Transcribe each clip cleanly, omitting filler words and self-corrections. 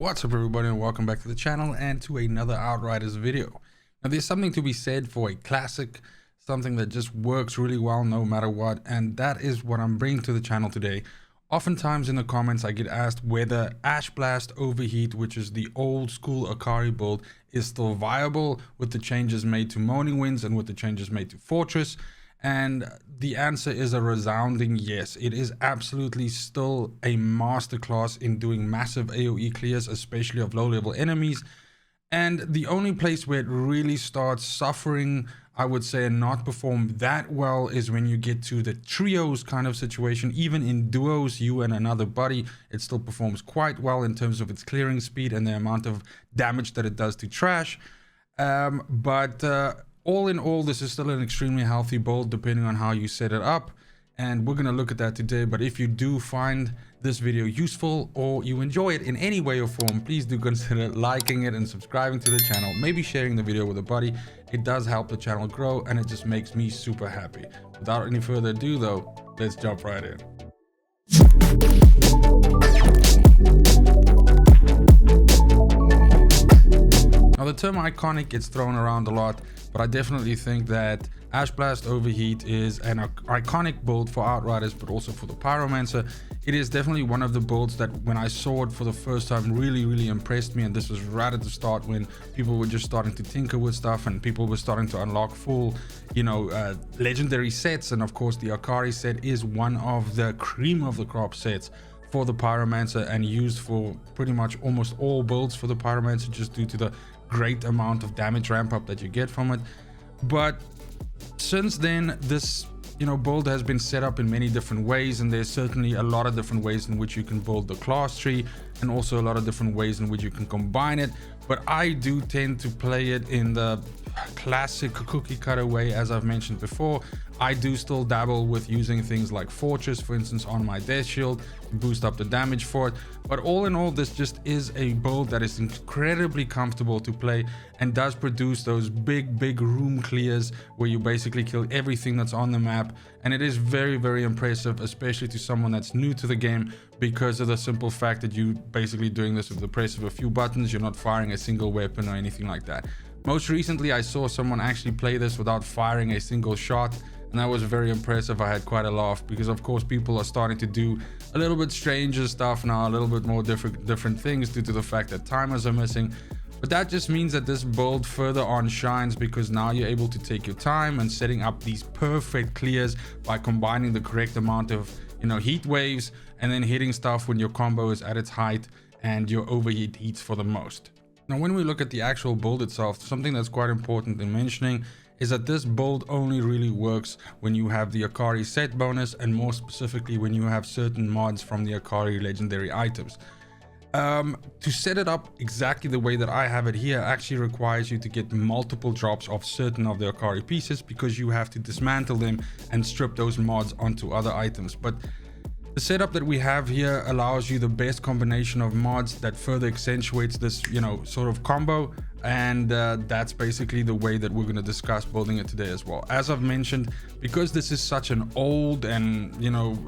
What's up everybody, and welcome back to the channel and to another Outriders video. Now there's something to be said for a classic, something that just works really well no matter what, and that is what I'm bringing to the channel today. Oftentimes in the comments I get asked whether Ashblast Overheat, which is the old school Acari build, is still viable with the changes made to Moaning Winds and with the changes made to Fortress. And the answer is a resounding yes. It is absolutely still a masterclass in doing massive AoE clears, especially of low level enemies. And the only place where it really starts suffering, I would say, and not perform that well is when you get to the trios kind of situation. Even in duos, you and another buddy, it still performs quite well in terms of its clearing speed and the amount of damage that it does to trash. All in all, this is still an extremely healthy build depending on how you set it up, and we're going to look at that today. But if you do find this video useful or you enjoy it in any way or form, please do consider liking it and subscribing to the channel, maybe sharing the video with a buddy. It does help the channel grow and it just makes me super happy. Without any further ado though, let's jump right in. Now the term iconic gets thrown around a lot, but I definitely think that Ashblast Overheat is an iconic build for Outriders, but also for the Pyromancer. It is definitely one of the builds that when I saw it for the first time really impressed me, and this was right at the start when people were just starting to tinker with stuff and people were starting to unlock full, legendary sets. And of course the Acari set is one of the cream of the crop sets for the Pyromancer and used for pretty much almost all builds for the Pyromancer, just due to the great amount of damage ramp up that you get from it. But since then, this build has been set up in many different ways, and there's certainly a lot of different ways in which you can build the class tree, and also a lot of different ways in which you can combine it. But I do tend to play it in the classic cookie cutter way. As I've mentioned before, I do still dabble with using things like Fortress, for instance, on my death shield to boost up the damage for it. But all in all, this just is a build that is incredibly comfortable to play and does produce those big room clears where you basically kill everything that's on the map. And it is very impressive, especially to someone that's new to the game, because of the simple fact that you basically doing this with the press of a few buttons. You're not firing a single weapon or anything like that. Most recently I saw someone actually play this without firing a single shot, and that was very impressive. I had quite a laugh, because of course people are starting to do a little bit stranger stuff now, a little bit more different things due to the fact that timers are missing. But that just means that this build further on shines, because now you're able to take your time and setting up these perfect clears by combining the correct amount of heat waves and then hitting stuff when your combo is at its height and your overheat heats for the most. Now when we look at the actual build itself, something that's quite important in mentioning is that this build only really works when you have the Acari set bonus, and more specifically when you have certain mods from the Acari legendary items. To set it up exactly the way that I have it here actually requires you to get multiple drops of certain of the Acari pieces, because you have to dismantle them and strip those mods onto other items. But the setup that we have here allows you the best combination of mods that further accentuates this sort of combo, and that's basically the way that we're going to discuss building it today as well. As I've mentioned, because this is such an old and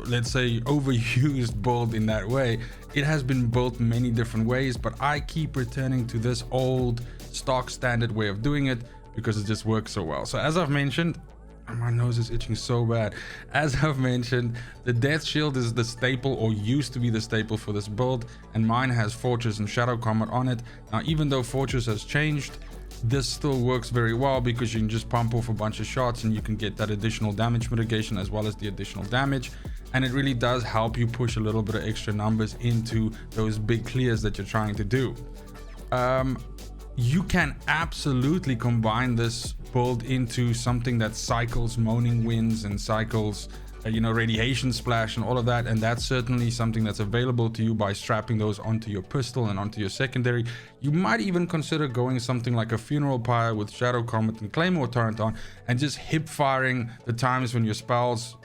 let's say overused build in that way, it has been built many different ways, but I keep returning to this old stock standard way of doing it because it just works so well. So as I've mentioned, my nose is itching so bad. As I've mentioned, the death shield is the staple, or used to be the staple for this build, and mine has Fortress and Shadow Combat on it. Now even though Fortress has changed, this still works very well, because you can just pump off a bunch of shots and you can get that additional damage mitigation as well as the additional damage, and it really does help you push a little bit of extra numbers into those big clears that you're trying to do. You can absolutely combine this build into something that cycles Moaning Winds and cycles radiation splash and all of that, and that's certainly something that's available to you by strapping those onto your pistol and onto your secondary. You might even consider going something like a funeral pyre with Shadow Comet and Claymore Torrent on, and just hip firing the times when your spells,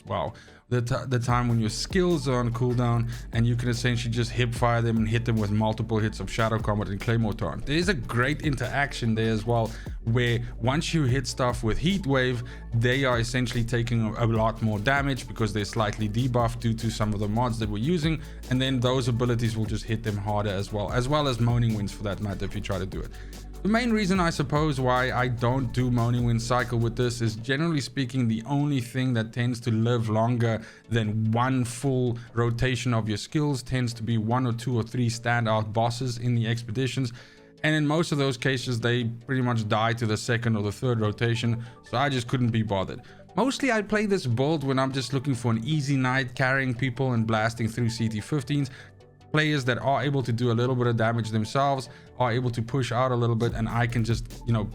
wow, the time when your skills are on cooldown, and you can essentially just hip fire them and hit them with multiple hits of Shadow Combat and Claymore Torrent. There is a great interaction there as well, where once you hit stuff with Heat Wave, they are essentially taking a lot more damage because they're slightly debuffed due to some of the mods that we're using, and then those abilities will just hit them harder as well as Moaning Winds for that matter if you try to do it. The main reason I suppose why I don't do Moaning Wind cycle with this is, generally speaking, the only thing that tends to live longer than one full rotation of your skills tends to be 1 or 2 or 3 standout bosses in the expeditions, and in most of those cases they pretty much die to the second or the third rotation, so I just couldn't be bothered. Mostly I play this build when I'm just looking for an easy night carrying people and blasting through CT15s. Players that are able to do a little bit of damage themselves are able to push out a little bit, and I can just, you know,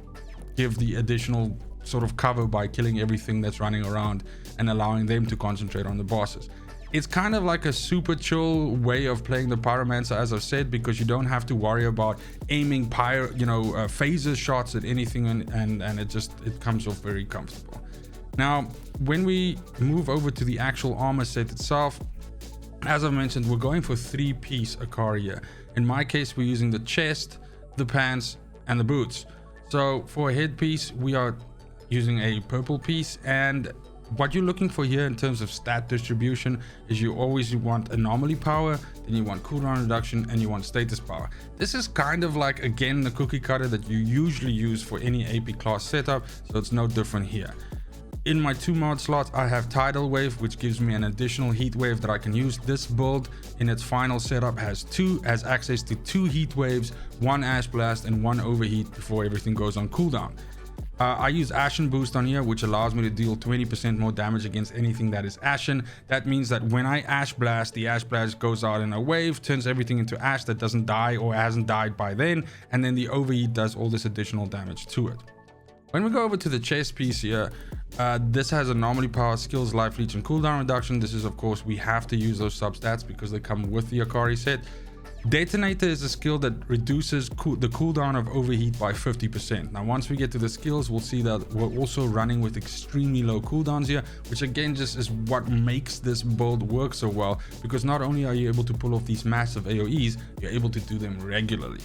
give the additional sort of cover by killing everything that's running around and allowing them to concentrate on the bosses. It's kind of like a super chill way of playing the Pyromancer, as I've said, because you don't have to worry about aiming phaser shots at anything, and it comes off very comfortable. Now when we move over to the actual armor set itself, as I mentioned, we're going for 3-piece Acari here. In my case, we're using the chest, the pants, and the boots. So for a headpiece, we are using a purple piece, and what you're looking for here in terms of stat distribution is you want anomaly power, then you want cooldown reduction, and you want status power. This is kind of like, again, the cookie cutter that you usually use for any AP class setup, so it's no different here. In my 2 mod slots, I have Tidal Wave, which gives me an additional heat wave that I can use. This build in its final setup has access to 2 heat waves, 1 Ash Blast, and 1 overheat before everything goes on cooldown. I use Ashen Boost on here, which allows me to deal 20% more damage against anything that is ashen. That means that when I Ash Blast, the Ash Blast goes out in a wave, turns everything into ash that doesn't die or hasn't died by then, and then the overheat does all this additional damage to it. When we go over to the chest piece here, this has anomaly power, skills, life leech, and cooldown reduction. This is, of course, we have to use those substats because they come with the Acari set. Detonator is a skill that reduces the cooldown of overheat by 50%. Now once we get to the skills, we'll see that we're also running with extremely low cooldowns here, which again just is what makes this build work so well, because not only are you able to pull off these massive AoEs, you're able to do them regularly.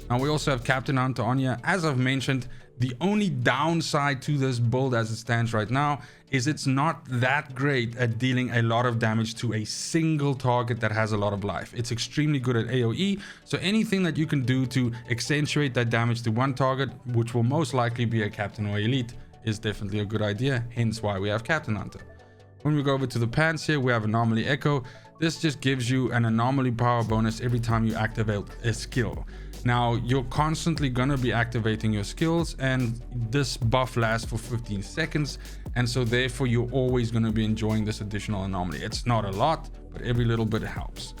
Now we also have Captain Hunter on here. As I've mentioned, the only downside to this build as it stands right now is it's not that great at dealing a lot of damage to a single target that has a lot of life. It's extremely good at AoE, so anything that you can do to accentuate that damage to one target, which will most likely be a Captain or Elite, is definitely a good idea, hence why we have Captain Hunter. When we go over to the pants here, we have Anomaly Echo. This just gives you an anomaly power bonus every time you activate a skill. Now you're constantly going to be activating your skills, and this buff lasts for 15 seconds, and so therefore you're always going to be enjoying this additional anomaly. It's not a lot, but every little bit helps.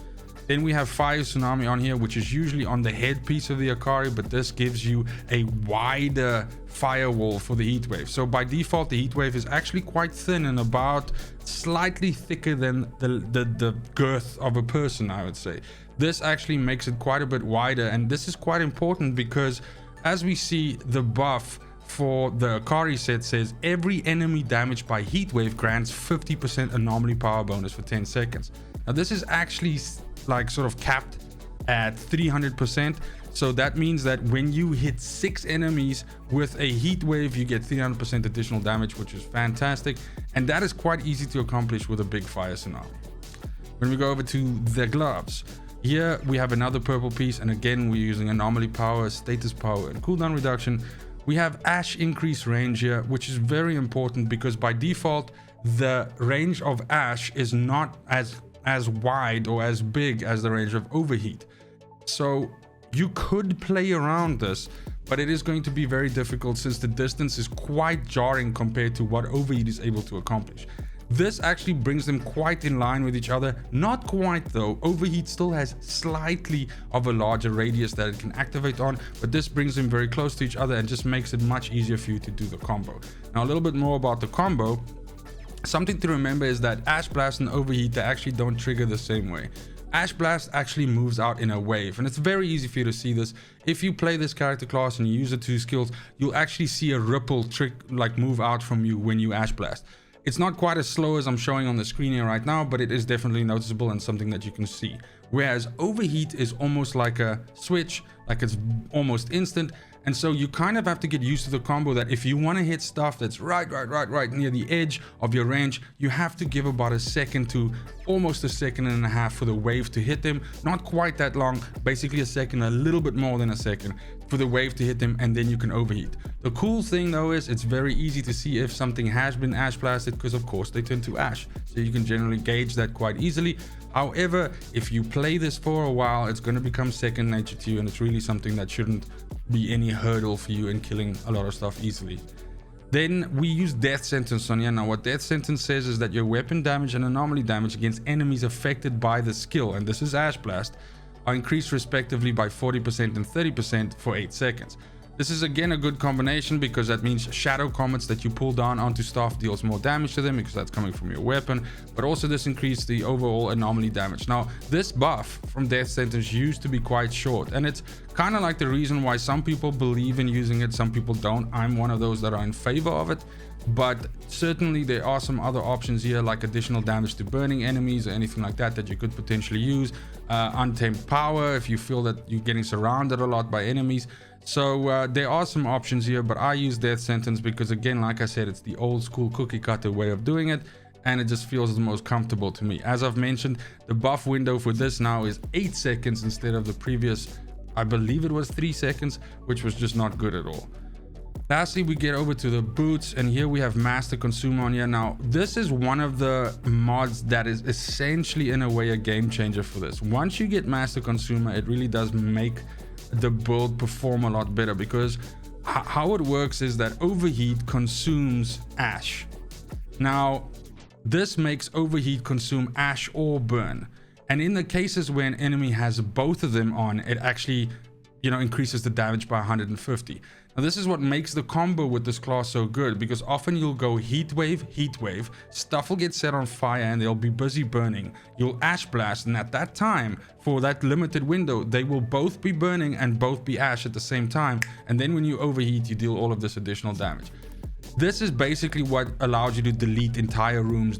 Then we have Fire Tsunami on here, which is usually on the headpiece of the Acari, but this gives you a wider firewall for the heat wave. So by default, the heat wave is actually quite thin and about slightly thicker than the girth of a person, I would say. This actually makes it quite a bit wider, and this is quite important because as we see, the buff for the Acari set says every enemy damaged by heat wave grants 50% anomaly power bonus for 10 seconds. Now this is actually like sort of capped at 300%, so that means that when you hit 6 enemies with a heat wave, you get 300% additional damage, which is fantastic, and that is quite easy to accomplish with a big Fire Tsunami. When we go over to the gloves, here we have another purple piece, and again we're using anomaly power, status power, and cooldown reduction. We have Ash increase range here, which is very important because by default the range of Ash is not as wide or as big as the range of overheat. So you could play around this, but it is going to be very difficult since the distance is quite jarring compared to what overheat is able to accomplish. This actually brings them quite in line with each other. Not quite though. Overheat still has slightly of a larger radius that it can activate on, but this brings them very close to each other and just makes it much easier for you to do the combo. Now a little bit more about the combo. Something to remember is that Ash Blast and Overheat, they actually don't trigger the same way. Ash Blast actually moves out in a wave, and it's very easy for you to see this. If you play this character class and you use the 2 skills, you'll actually see a ripple trick like move out from you when you Ash Blast. It's not quite as slow as I'm showing on the screen here right now, but it is definitely noticeable and something that you can see. Whereas overheat is almost like a switch, like it's almost instant. And so you kind of have to get used to the combo that if you want to hit stuff that's right near the edge of your range, you have to give about a second to almost a second and a half for the wave to hit them. Not quite that long, basically a second, a little bit more than a second for the wave to hit them, and then you can overheat. The cool thing though is it's very easy to see if something has been ash blasted, because of course they turn to ash. So you can generally gauge that quite easily. However, if you play this for a while, it's going to become second nature to you, and it's really something that shouldn't be any hurdle for you in killing a lot of stuff easily. Then we use Death Sentence on here. Now what Death Sentence says is that your weapon damage and anomaly damage against enemies affected by the skill, and this is Ash Blast, are increased respectively by 40% and 30% for 8 seconds. This is again a good combination, because that means shadow comets that you pull down onto stuff deals more damage to them, because that's coming from your weapon, but also this increases the overall anomaly damage. Now this buff from Death Sentence used to be quite short, and it's kind of like the reason why some people believe in using it, some people don't. I'm one of those that are in favor of it, but certainly there are some other options here, like additional damage to burning enemies or anything like that that you could potentially use. Untamed power if you feel that you're getting surrounded a lot by enemies. So there are some options here, but I use Death Sentence because, again, like I said, it's the old school cookie cutter way of doing it, and it just feels the most comfortable to me. As I've mentioned, the buff window for this now is 8 seconds instead of the previous, I believe it was 3 seconds, which was just not good at all. Lastly, we get over to the boots, and here we have Master Consumer on here. Now this is one of the mods that is essentially in a way a game changer for this. Once you get Master Consumer, it really does make the build perform a lot better, because how it works is that overheat consumes ash. Now this makes overheat consume ash or burn, and in the cases where an enemy has both of them on, it actually, you know, increases the damage by 150. Now this is what makes the combo with this class so good, because often you'll go heat wave, stuff will get set on fire and they'll be busy burning. You'll ash blast, and at that time, for that limited window, they will both be burning and both be ash at the same time. And then when you overheat, you deal all of this additional damage. This is basically what allows you to delete entire rooms,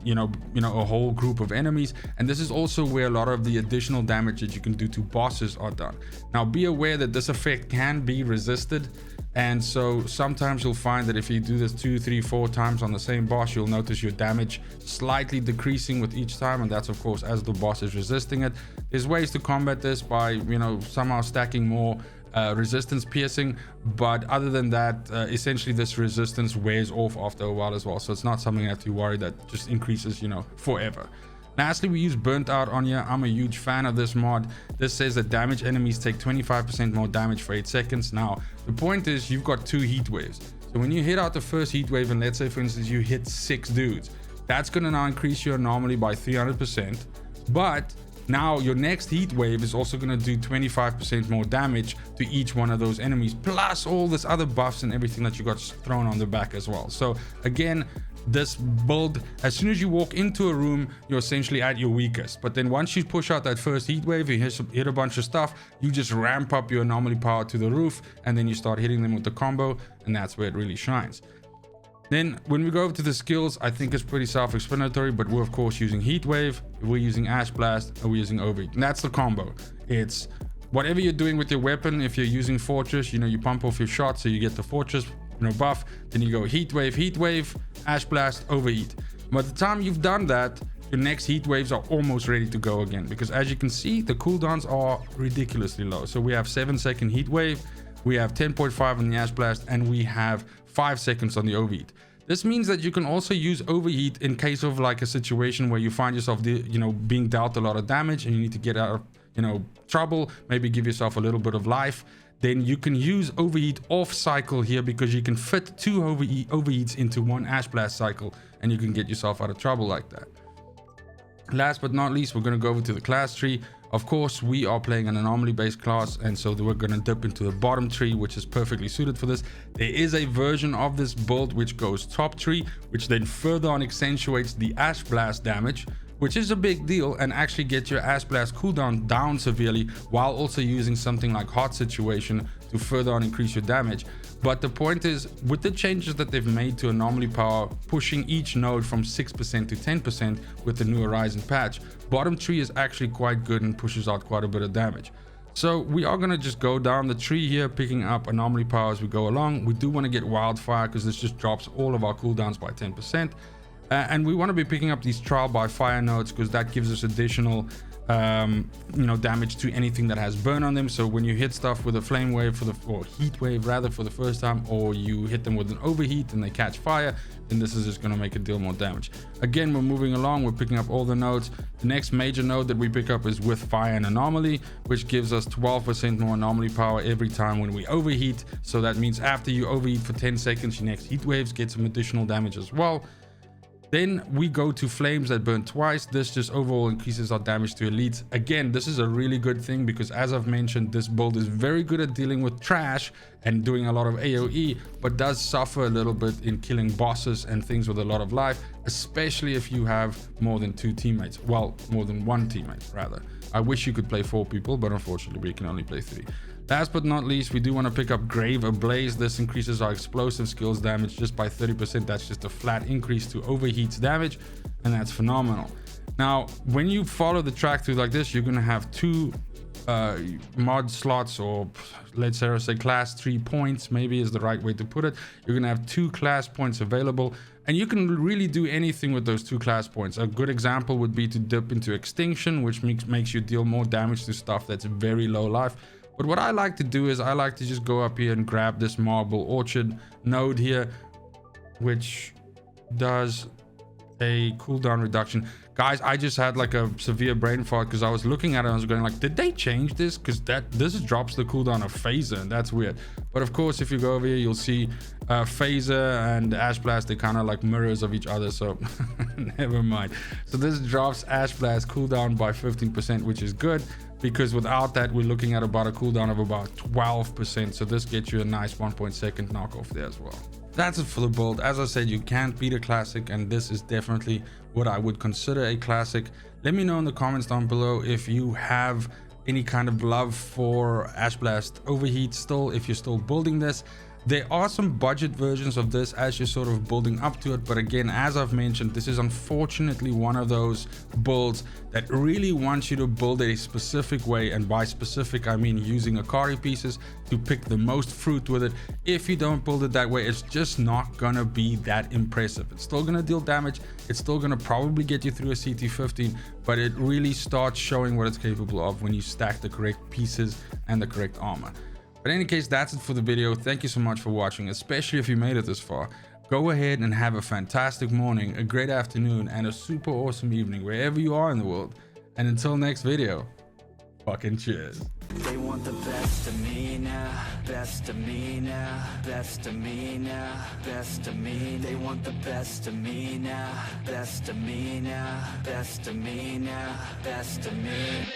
you know, a whole group of enemies. And this is also where a lot of the additional damage that you can do to bosses are done. Now be aware that this effect can be resisted, and so sometimes you'll find that if you do this 2, 3, 4 times on the same boss, you'll notice your damage slightly decreasing with each time, and that's of course as the boss is resisting it. There's ways to combat this by, you know, somehow stacking more resistance piercing, but other than that, essentially this resistance wears off after a while as well, so it's not something you have to worry that just increases, you know, forever. Lastly, we use Burnt Out on here. I'm a huge fan of this mod. This says that damaged enemies take 25% more damage for 8 seconds. Now the point is, you've got 2 heat waves, so when you hit out the first heat wave, and let's say for instance you hit 6 dudes, that's going to now increase your anomaly by 300%, but now your next heat wave is also going to do 25% more damage to each one of those enemies, plus all this other buffs and everything that you got thrown on the back as well. So again, this build, as soon as you walk into a room, you're essentially at your weakest, but then once you push out that first heat wave, you hit a bunch of stuff, you just ramp up your anomaly power to the roof, and then you start hitting them with the combo, and that's where it really shines. Then when we go over to the skills, I think it's pretty self-explanatory, but we're of course using Heat Wave, we're using Ash Blast, and we're using Overheat. And that's the combo. It's whatever you're doing with your weapon. If you're using Fortress, you know, you pump off your shot so you get the Fortress, you know, buff. Then you go Heat Wave, Ash Blast, Overheat. By the time you've done that, your next heat waves are almost ready to go again, because as you can see, the cooldowns are ridiculously low. So we have 7-second Heat Wave, we have 10.5 on the Ash Blast, and we have 5 seconds on the Overheat. This means that you can also use Overheat in case of like a situation where you find yourself, you know, being dealt a lot of damage and you need to get out of, you know, trouble, maybe give yourself a little bit of life. Then you can use Overheat off cycle here, because you can fit 2 Overheats into 1 Ash Blast cycle, and you can get yourself out of trouble like that. Last but not least, we're going to go over to the class tree. Of course, we are playing an anomaly based class, and so we're going to dip into the bottom tree, which is perfectly suited for this. There is a version of this build which goes top tree, which then further on accentuates the Ash Blast damage, which is a big deal, and actually get your Ashblast cooldown down severely while also using something like Hot Situation to further on increase your damage. But the point is, with the changes that they've made to anomaly power, pushing each node from 6% to 10% with the New Horizon patch, bottom tree is actually quite good and pushes out quite a bit of damage. So we are going to just go down the tree here, picking up anomaly power as we go along. We do want to get Wildfire because this just drops all of our cooldowns by 10%. And we want to be picking up these Trial by Fire nodes because that gives us additional damage to anything that has burn on them. So when you hit stuff with a flame wave or heat wave rather for the first time, or you hit them with an overheat and they catch fire, then this is just going to make a deal more damage. Again, we're moving along, we're picking up all the nodes. The next major node that we pick up is with Fire and Anomaly, which gives us 12% more anomaly power every time when we overheat. So that means after you overheat for 10 seconds, your next heat waves get some additional damage as well. Then we go to Flames that burn twice. This just overall increases our damage to elites. Again, this is a really good thing because, as I've mentioned, this build is very good at dealing with trash and doing a lot of AoE, but does suffer a little bit in killing bosses and things with a lot of life, especially if you have more than 2 teammates. Well, more than 1 teammate rather. I wish you could play 4 people, but unfortunately we can only play 3. Last but not least, we do want to pick up Grave Ablaze. This increases our explosive skills damage just by 30%. That's just a flat increase to overheats damage, and that's phenomenal. Now, when you follow the track through like this, you're going to have 2 mod slots, or let's say class 3 points, maybe is the right way to put it. You're going to have 2 class points available, and you can really do anything with those 2 class points. A good example would be to dip into Extinction, which makes you deal more damage to stuff that's very low life. But what I like to do is I like to just go up here and grab this Marble Orchard node here, which does a cooldown reduction. Guys, I just had like a severe brain fart because I was looking at it and I was going like, did they change this? Because this drops the cooldown of Phaser, and that's weird. But of course, if you go over here, you'll see Phaser and Ashblast, they're kind of like mirrors of each other, so never mind. So this drops Ashblast cooldown by 15%, which is good, because without that, we're looking at about a cooldown of about 12%. So this gets you a nice 1.2 knockoff there as well. That's it for the build. As I said, you can't beat a classic, and this is definitely what I would consider a classic. Let me know in the comments down below if you have any kind of love for Ashblast Overheat still, if you're still building this. There are some budget versions of this as you're sort of building up to it, but again, as I've mentioned, this is unfortunately one of those builds that really wants you to build it a specific way, and by specific I mean using Acari pieces to pick the most fruit with it. If you don't build it that way, it's just not gonna be that impressive. It's still gonna deal damage, it's still gonna probably get you through a CT15, but it really starts showing what it's capable of when you stack the correct pieces and the correct armor. But in any case, that's it for the video. Thank you so much for watching, especially if you made it this far. Go ahead and have a fantastic morning, a great afternoon, and a super awesome evening wherever you are in the world. And until next video, fucking cheers. They want the best of me now, best of me now, best of me now, best of me. They want the best of me now, best of me now, best of me now, best of me.